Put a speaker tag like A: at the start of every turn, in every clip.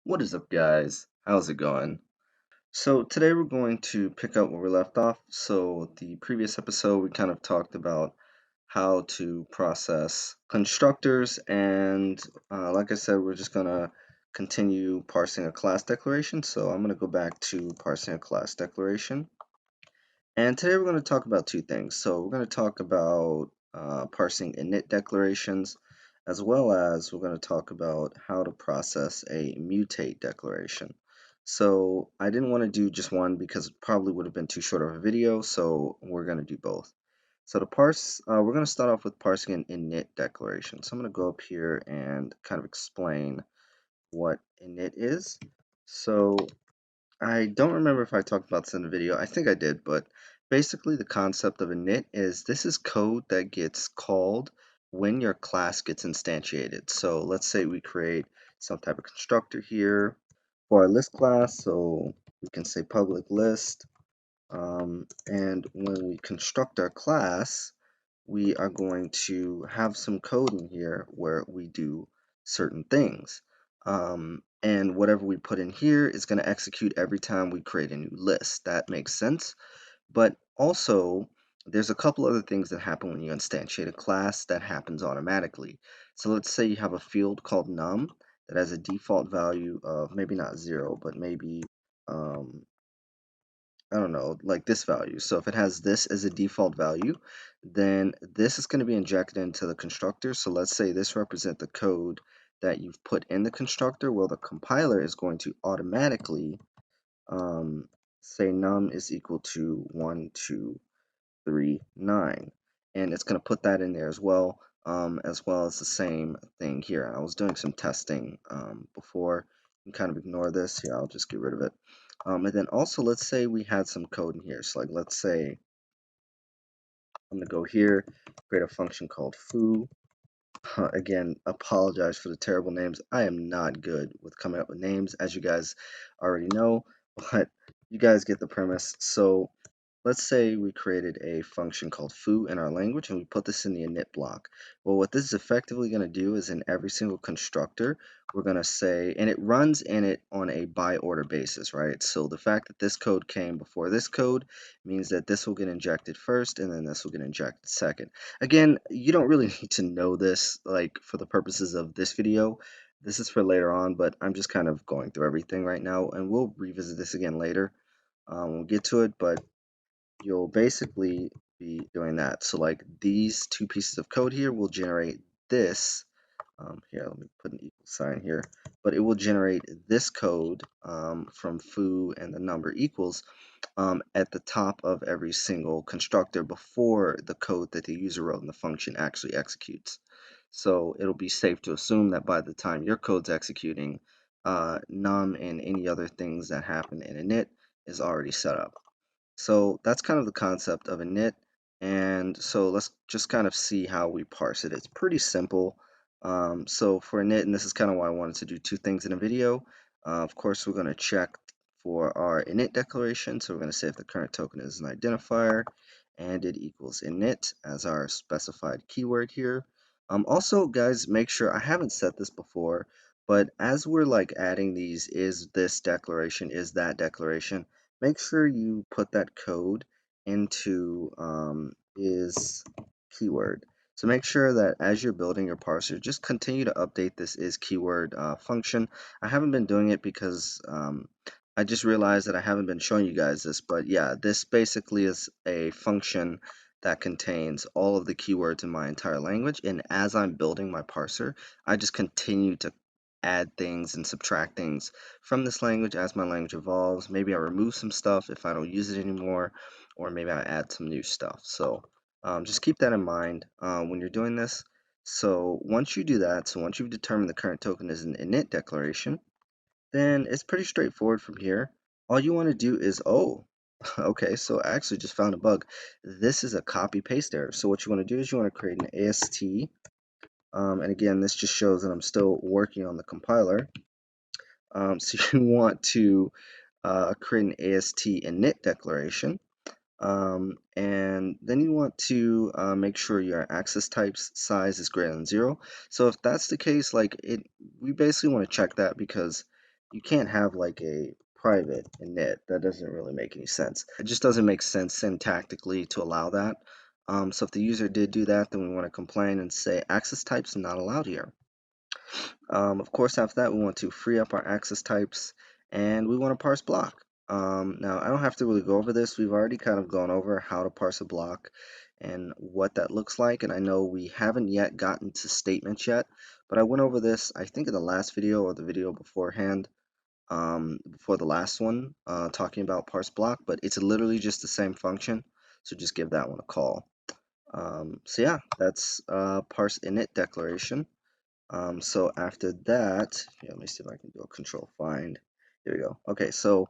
A: What is up, guys? How's it going? So, today we're going to pick up where we left off. So, the previous episode, we kind of talked about how to process constructors, and like I said, we're just going to continue parsing a class declaration. So, I'm going to go back to parsing a class declaration. And today we're going to talk about two things. So, we're going to talk about parsing init declarations, as well as we're going to talk about how to process a mutate declaration. So I didn't want to do just one because it probably would have been too short of a video, so we're going to do both. So to parse, we're going to start off with parsing an init declaration. So I'm going to go up here and kind of explain what init is. So I don't remember if I talked about this in the video. I think I did, but basically the concept of init is this is code that gets called when your class gets instantiated. So let's say we create some type of constructor here for our list class. So we can say public list. And when we construct our class, we are going to have some code in here where we do certain things. And whatever we put in here is going to execute every time we create a new list. That makes sense. But also, there's a couple other things that happen when you instantiate a class that happens automatically. So let's say you have a field called num that has a default value of maybe not 0, but maybe um, I don't know, like this value. So if it has this as a default value, then this is going to be injected into the constructor. So let's say this represents the code that you've put in the constructor. Well, the compiler is going to automatically say num is equal to 1, 2, 3, 9. And it's going to put that in there as well as the same thing here. I was doing some testing before. You can kind of ignore this. Here, I'll just get rid of it. And then also, let's say we had some code in here. So like, let's say I'm going to go here, create a function called foo. Again, apologize for the terrible names. I am not good with coming up with names, as you guys already know, but you guys get the premise. So let's say we created a function called foo in our language and we put this in the init block. Well, what this is effectively going to do is in every single constructor, we're going to say, and it runs in it on a by order basis, right? So the fact that this code came before this code means that this will get injected first and then this will get injected second. Again, you don't really need to know this, like for the purposes of this video. This is for later on, but I'm just kind of going through everything right now and we'll revisit this again later. We'll get to it, but you'll basically be doing that. So like these two pieces of code here will generate this. Here, let me put an equal sign here. But it will generate this code from foo and the number equals at the top of every single constructor before the code that the user wrote in the function actually executes. So it'll be safe to assume that by the time your code's executing, num and any other things that happen in init is already set up. So that's kind of the concept of init. And so let's just kind of see how we parse it. It's pretty simple. So for init, and this is kind of why I wanted to do two things in a video. Of course, we're going to check for our init declaration. So we're going to say if the current token is an identifier and it equals init as our specified keyword here. Also, guys, make sure, I haven't set this before, but as we're like adding these, is this declaration, is that declaration, make sure you put that code into is keyword. So make sure that as you're building your parser, just continue to update this is keyword function. I haven't been doing it because I just realized that I haven't been showing you guys this, but yeah, this basically is a function that contains all of the keywords in my entire language. And as I'm building my parser, I just continue to add things and subtract things from this language as my language evolves. Maybe I remove some stuff if I don't use it anymore, or maybe I add some new stuff. So just keep that in mind when you're doing this. So once you do that, so once you've determined the current token is an init declaration, then it's pretty straightforward from here. All you want to do is, oh, okay, so I actually just found a bug. This is a copy paste error. So what you want to do is you want to create an AST. And again, this just shows that I'm still working on the compiler. So you want to create an AST init declaration. And then you want to make sure your access type's size is greater than 0. So if that's the case, like we basically want to check that because you can't have like a private init. That doesn't really make any sense. It just doesn't make sense syntactically to allow that. So if the user did do that, then we want to complain and say access types not allowed here. Of course, after that, we want to free up our access types and we want to parse block. Now, I don't have to really go over this. We've already kind of gone over how to parse a block and what that looks like. And I know we haven't yet gotten to statements yet, but I went over this, I think, in the last video or the video beforehand, before the last one, talking about parse block, but it's literally just the same function. So just give that one a call. So yeah, that's parse init declaration. So after that, yeah, let me see if I can do a control find. There we go. Okay, so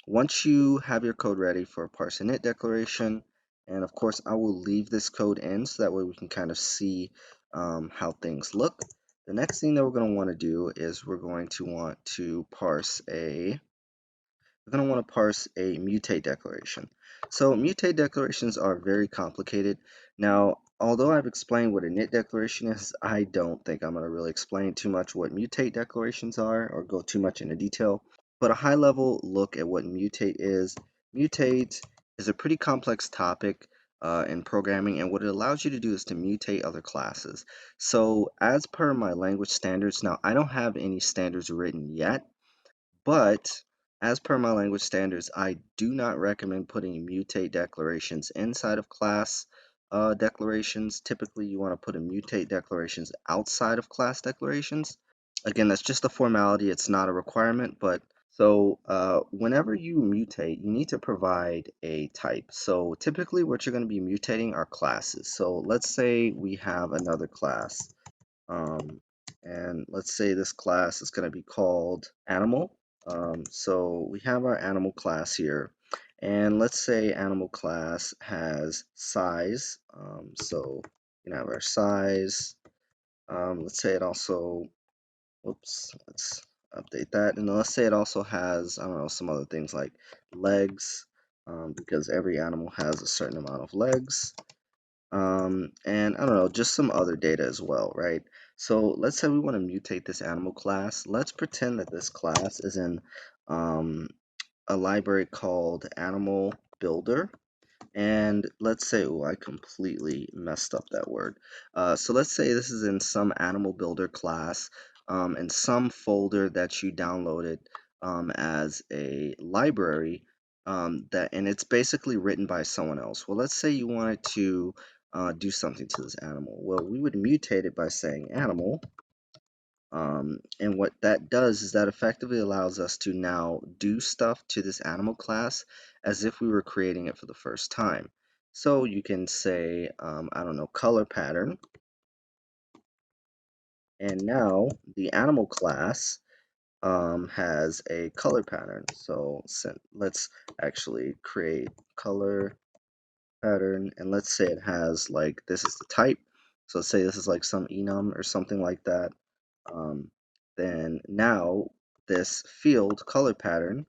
A: once you have your code ready for parse init declaration, and of course I will leave this code in so that way we can kind of see how things look. The next thing that we're going to want to do is we're going to want to parse a we're going to want to parse a mutate declaration. So mutate declarations are very complicated. Now, although I've explained what a init declaration is, I don't think I'm going to really explain too much what mutate declarations are or go too much into detail. But a high level look at what mutate is. Mutate is a pretty complex topic in programming, and what it allows you to do is to mutate other classes. So as per my language standards, now I don't have any standards written yet, but as per my language standards, I do not recommend putting mutate declarations inside of class declarations. Typically, you want to put a mutate declarations outside of class declarations. Again, that's just a formality. It's not a requirement, but so whenever you mutate, you need to provide a type. So typically what you're going to be mutating are classes. So let's say we have another class. And let's say this class is going to be called animal. So we have our animal class here, and let's say animal class has size. So you can have our size. Let's say it also, whoops, let's update that. And let's say it also has, I don't know, some other things like legs, because every animal has a certain amount of legs. And I don't know, just some other data as well, right? So let's say we want to mutate this animal class. Let's pretend that this class is in a library called animal builder. And let's say, oh, I completely messed up that word. So let's say this is in some animal builder class, in some folder that you downloaded as a library, and it's basically written by someone else. Well, let's say you wanted to do something to this animal. Well, we would mutate it by saying animal. And what that does is that effectively allows us to now do stuff to this animal class as if we were creating it for the first time. So you can say, I don't know, color pattern. And now the animal class has a color pattern. So let's actually create color pattern. And let's say it has like, this is the type. So let's say this is like some enum or something like that. Then now this field color pattern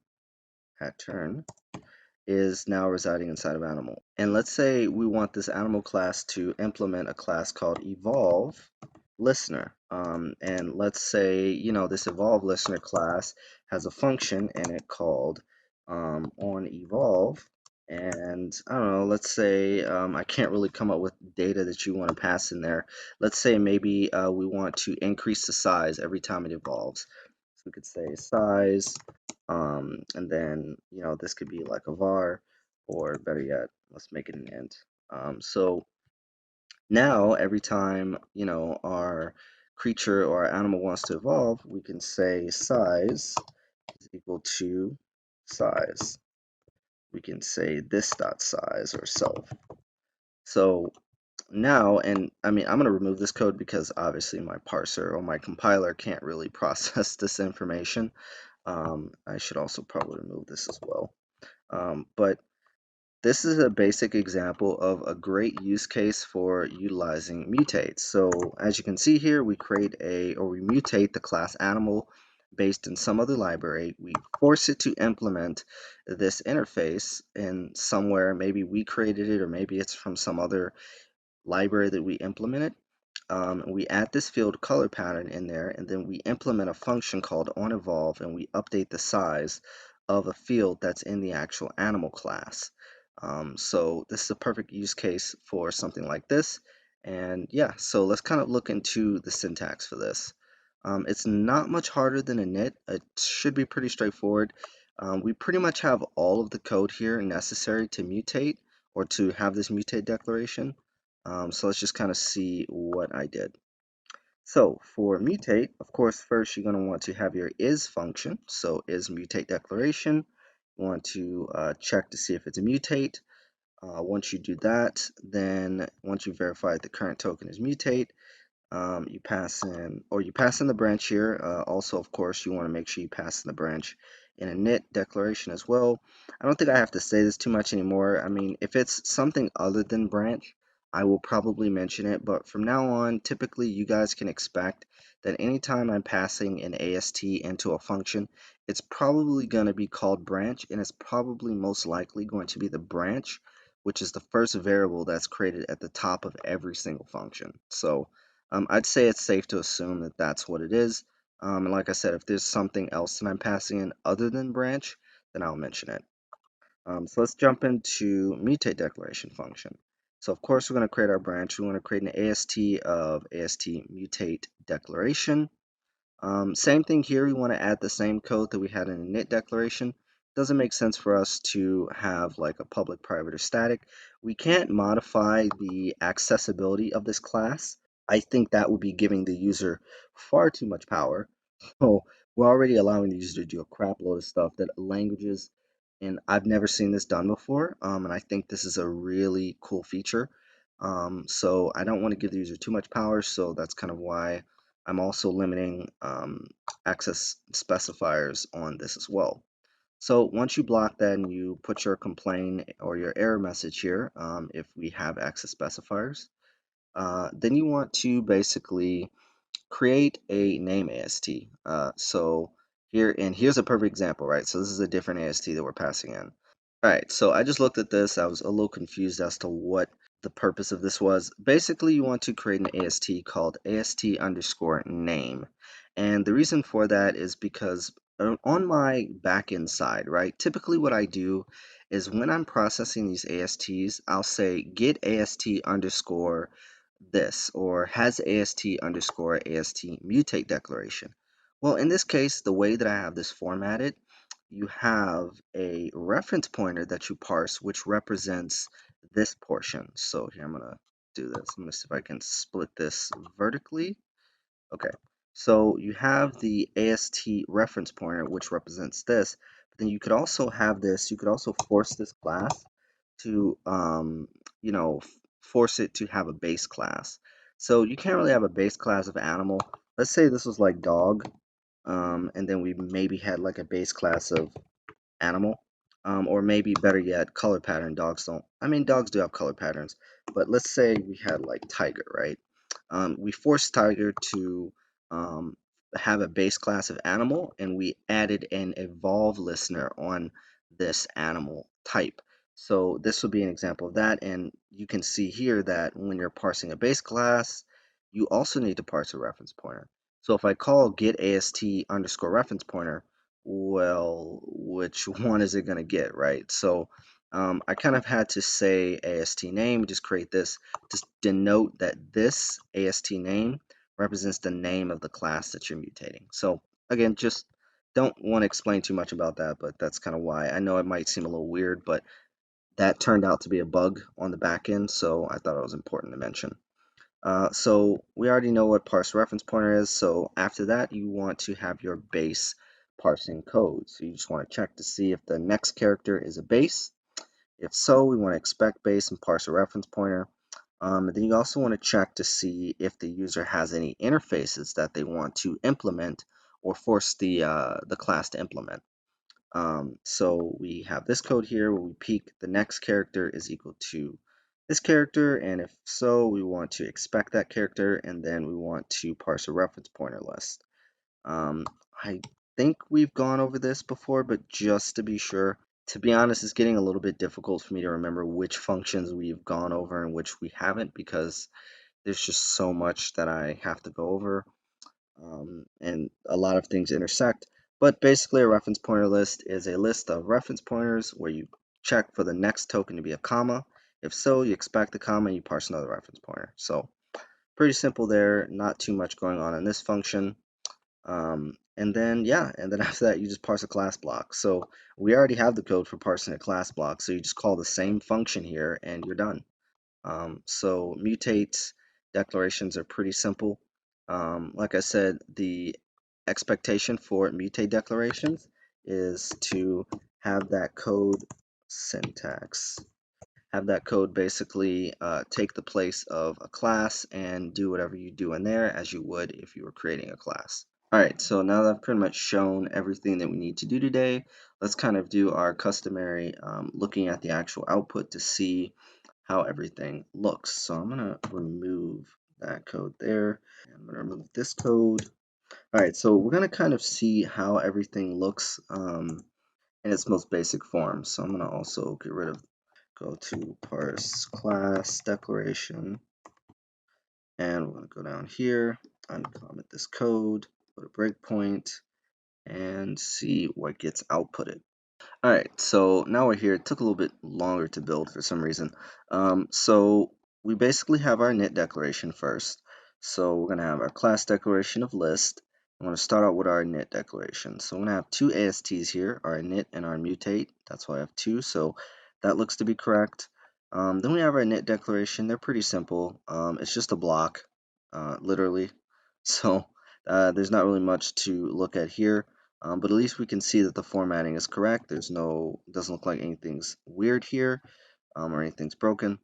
A: is now residing inside of animal. And let's say we want this animal class to implement a class called evolve listener. And let's say, you know, this evolve listener class has a function in it called on evolve. And I don't know, let's say I can't really come up with data that you want to pass in there. Let's say maybe we want to increase the size every time it evolves. So we could say size, and then, you know, this could be like a var, or better yet, let's make it an int. So now every time, you know, our creature or our animal wants to evolve, we can say size is equal to size. We can say this dot size or self. So now, and I mean, I'm going to remove this code because obviously my parser or my compiler can't really process this information. I should also probably remove this as well. But this is a basic example of a great use case for utilizing mutates. So as you can see here, we we mutate the class animal based in some other library. We force it to implement this interface in somewhere. Maybe we created it, or maybe it's from some other library that we implemented. we add this field color pattern in there, and then we implement a function called onEvolve, and we update the size of a field that's in the actual animal class. So this is a perfect use case for something like this. And yeah, so let's kind of look into the syntax for this. It's not much harder than init. It should be pretty straightforward. We pretty much have all of the code here necessary to mutate or to have this mutate declaration. So let's just kind of see what I did. So for mutate, of course, first you're going to want to have your is function. So is mutate declaration. You want to check to see if it's a mutate. Once you do that, then once you verify the current token is mutate, you pass in, or you pass in the branch here. Also, of course, you want to make sure you pass in the branch in a init declaration as well. I don't think I have to say this too much anymore. I mean, if it's something other than branch, I will probably mention it, but from now on, typically you guys can expect that anytime I'm passing an AST into a function, it's probably going to be called branch, and it's probably most likely going to be the branch, which is the first variable that's created at the top of every single function. So I'd say it's safe to assume that that's what it is. And like I said, if there's something else that I'm passing in other than branch, then I'll mention it. So let's jump into mutate declaration function. So of course we're going to create our branch. We want to create an AST of AST mutate declaration. Same thing here, we want to add the same code that we had in the init declaration. Doesn't make sense for us to have like a public, private, or static. We can't modify the accessibility of this class. I think that would be giving the user far too much power. So we're already allowing the user to do a crap load of stuff that languages, and I've never seen this done before. And I think this is a really cool feature. So I don't want to give the user too much power, so that's kind of why I'm also limiting access specifiers on this as well. So once you block that and you put your complaint or your error message here, if we have access specifiers, then you want to basically create a name AST. So here, and here's a perfect example, right? So this is a different AST that we're passing in. All right, so I just looked at this. I was a little confused as to what the purpose of this was. Basically, you want to create an AST called AST underscore name. And the reason for that is because on my backend side, right, typically what I do is when I'm processing these ASTs, I'll say get AST underscore this or has AST underscore AST mutate declaration. Well, in this case, the way that I have this formatted, you have a reference pointer that you parse, which represents this portion. So here I'm going to do this. I'm going to see if I can split this vertically. Okay, so you have the AST reference pointer, which represents this. But then you could also have this, you could also force this class to, you know, force it to have a base class. So you can't really have a base class of animal. Let's say this was like dog, and then we maybe had like a base class of animal, or maybe better yet, color pattern. Dogs don't. I mean, dogs do have color patterns, but let's say we had like tiger, right? We forced tiger to um, have a base class of animal, and we added an evolve listener on this animal type. So this would be an example of that, and you can see here that when you're parsing a base class, you also need to parse a reference pointer. So if I call get AST underscore reference pointer, well, which one is it going to get, right? So I kind of had to say AST name, just create this, just denote that this AST name represents the name of the class that you're mutating. So again, just don't want to explain too much about that, but that's kind of why. I know it might seem a little weird, but that turned out to be a bug on the back end, so I thought it was important to mention. So we already know what parse reference pointer is. So after that, you want to have your base parsing code. So you just want to check to see if the next character is a base. If so, we want to expect base and parse a reference pointer. And then you also want to check to see if the user has any interfaces that they want to implement or force the class to implement. So we have this code here where we peek the next character is equal to this character, and if so, we want to expect that character, and then we want to parse a reference pointer list. I think we've gone over this before, but just to be sure, to be honest, it's getting a little bit difficult for me to remember which functions we've gone over and which we haven't because there's just so much that I have to go over, and a lot of things intersect. But basically, a reference pointer list is a list of reference pointers where you check for the next token to be a comma. If so, you expect the comma and you parse another reference pointer. So pretty simple there, not too much going on in this function. And then, yeah, and then after that, you just parse a class block. So we already have the code for parsing a class block. So you just call the same function here and you're done. So mutate declarations are pretty simple. Like I said, the expectation for mutate declarations is to have that code syntax, have that code basically take the place of a class and do whatever you do in there as you would if you were creating a class. All right, so now that I've pretty much shown everything that we need to do today, let's kind of do our customary looking at the actual output to see how everything looks. So I'm gonna remove that code there. I'm gonna remove this code. All right, so we're gonna kind of see how everything looks in its most basic form. So I'm gonna also get rid of, go to parse class declaration, and we're gonna go down here, uncomment this code, put a breakpoint, and see what gets outputted. All right, so now we're here. It took a little bit longer to build for some reason. So we basically have our init declaration first. So we're going to have our class declaration of list. I'm going to start out with our init declaration. So I'm going to have two ASTs here, our init and our mutate. That's why I have two, so that looks to be correct. Then we have our init declaration. They're pretty simple. It's just a block, literally. So there's not really much to look at here. But at least we can see that the formatting is correct. There's no, doesn't look like anything's weird here, or anything's broken.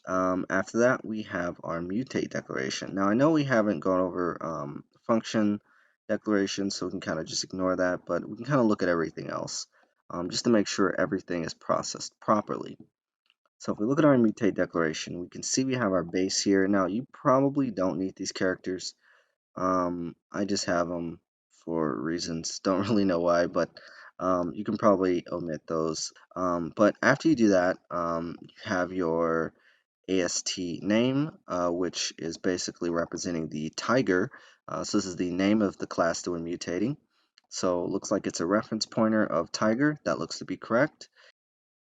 A: After that, we have our mutate declaration. Now, I know we haven't gone over function declaration, so we can kind of just ignore that, but we can kind of look at everything else just to make sure everything is processed properly. So if we look at our mutate declaration, we can see we have our base here. Now, you probably don't need these characters. I just have them for reasons, don't really know why, but you can probably omit those. But after you do that, you have your AST name, which is basically representing the tiger. So this is the name of the class that we're mutating. So it looks like it's a reference pointer of tiger. That looks to be correct.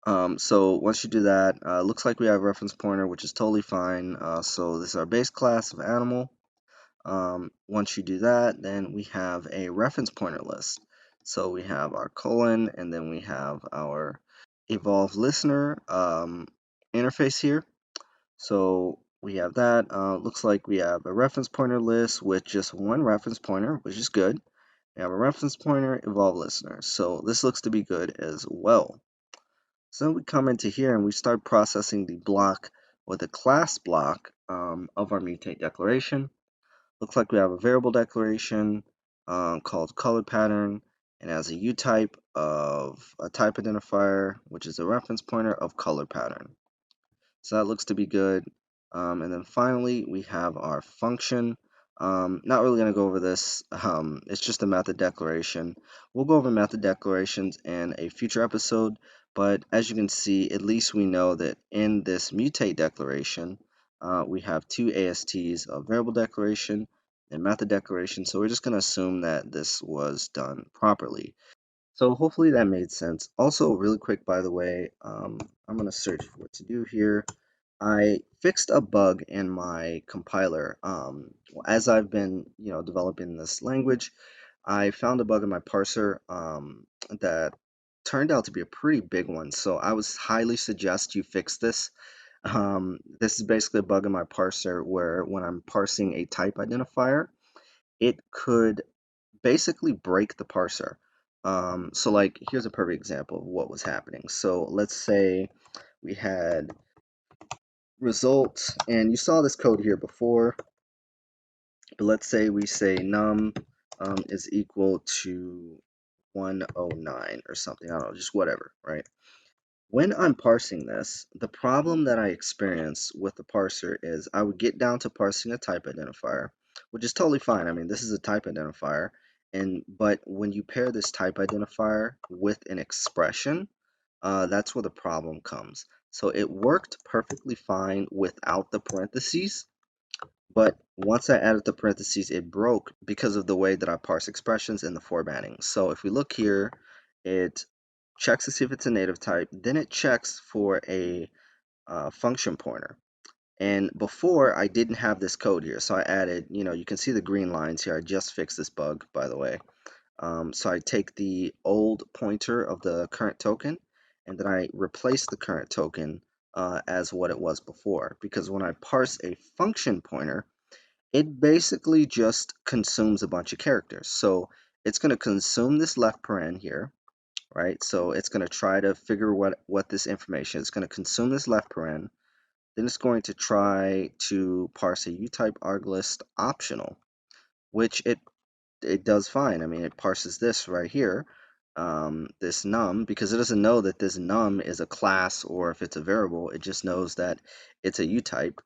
A: So once you do that, looks like we have a reference pointer, which is totally fine. So this is our base class of animal. Once you do that, then we have a reference pointer list. So we have our colon, and then we have our evolve listener interface here. So we have that. Looks like we have a reference pointer list with just one reference pointer, which is good. We have a reference pointer evolve listener. So this looks to be good as well. So we come into here and we start processing the block with the class block of our mutate declaration. Looks like we have a variable declaration called color pattern, and has a utype of a type identifier, which is a reference pointer of color pattern. So that looks to be good. And then finally, we have our function. Not really going to go over this. It's just a method declaration. We'll go over method declarations in a future episode. But as you can see, at least we know that in this mutate declaration, we have two ASTs, a variable declaration and method declaration. So we're just going to assume that this was done properly. So hopefully that made sense. Also, really quick, by the way, I'm going to search for what to do here. I fixed a bug in my compiler. As I've been, developing this language, I found a bug in my parser that turned out to be a pretty big one. So I would highly suggest you fix this. This is basically a bug in my parser where when I'm parsing a type identifier, it could basically break the parser. So like, here's a perfect example of what was happening. So let's say we had results, and you saw this code here before, but let's say we say num is equal to 109 or something. I don't know, just whatever, right? When I'm parsing this, the problem that I experience with the parser is I would get down to parsing a type identifier, which is totally fine. I mean, this is a type identifier, but when you pair this type identifier with an expression, that's where the problem comes. So it worked perfectly fine without the parentheses, But once I added the parentheses, it broke because of the way that I parse expressions in the formatting. So if we look here, it checks to see if it's a native type, then it checks for a function pointer. And before, I didn't have this code here, so I added, you can see the green lines here. I just fixed this bug, by the way. So I take the old pointer of the current token, and then I replace the current token as what it was before. Because when I parse a function pointer, it basically just consumes a bunch of characters. So it's going to consume this left paren here, right? So it's going to try to figure what this information is. It's going to consume this left paren. Then it's going to try to parse a utype arglist optional, which it does fine. I mean, it parses this right here, this num, because it doesn't know that this num is a class or if it's a variable. It just knows that it's a utype.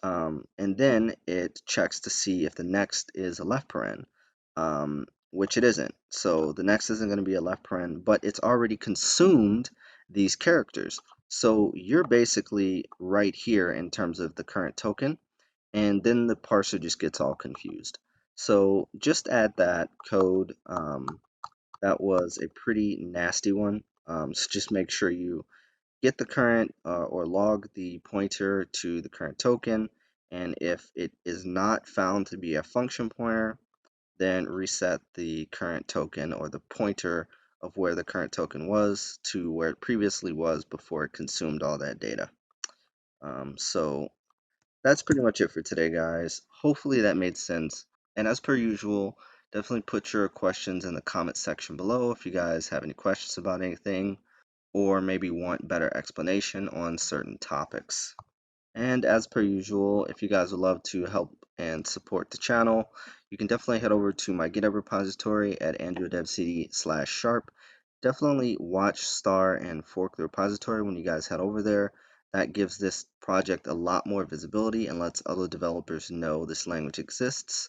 A: And then it checks to see if the next is a left paren, which it isn't. So the next isn't going to be a left paren, but it's already consumed these characters. So you're basically right here in terms of the current token, and then the parser just gets all confused. So just add that code. That was a pretty nasty one. So just make sure you get the current or log the pointer to the current token. And if it is not found to be a function pointer, then reset the current token or the pointer of where the current token was to where it previously was before it consumed all that data. So that's pretty much it for today, guys. Hopefully that made sense. And as per usual, definitely put your questions in the comment section below if you guys have any questions about anything or maybe want better explanation on certain topics. And as per usual, if you guys would love to help and support the channel, you can definitely head over to my GitHub repository at androidevcd/sharp. Definitely watch, star, and fork the repository when you guys head over there. That gives this project a lot more visibility and lets other developers know this language exists.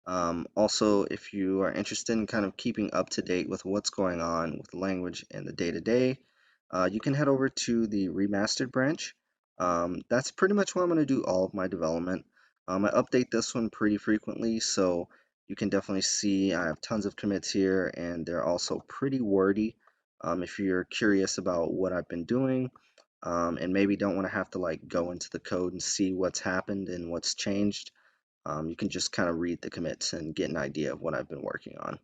A: Also, if you are interested in kind of keeping up to date with what's going on with the language and the day-to-day, you can head over to the remastered branch. That's pretty much where I'm going to do all of my development. I update this one pretty frequently, so you can definitely see I have tons of commits here, and they're also pretty wordy. If you're curious about what I've been doing, and maybe don't want to have to like go into the code and see what's happened and what's changed, you can just kind of read the commits and get an idea of what I've been working on.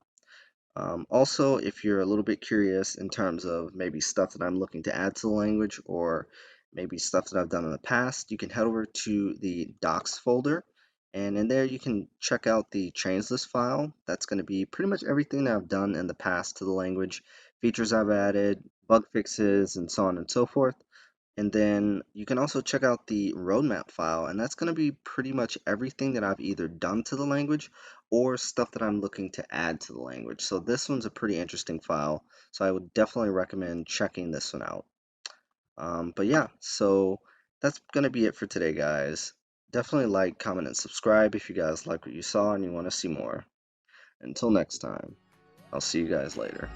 A: Also, if you're a little bit curious in terms of maybe stuff that I'm looking to add to the language or maybe stuff that I've done in the past, you can head over to the docs folder, and in there you can check out the change list file. That's going to be pretty much everything that I've done in the past to the language, features I've added, bug fixes, and so on and so forth. And then you can also check out the roadmap file, and that's going to be pretty much everything that I've either done to the language or stuff that I'm looking to add to the language. So this one's a pretty interesting file, so I would definitely recommend checking this one out. But yeah, so that's going to be it for today, guys. Definitely like, comment, and subscribe if you guys like what you saw and you want to see more. Until next time, I'll see you guys later.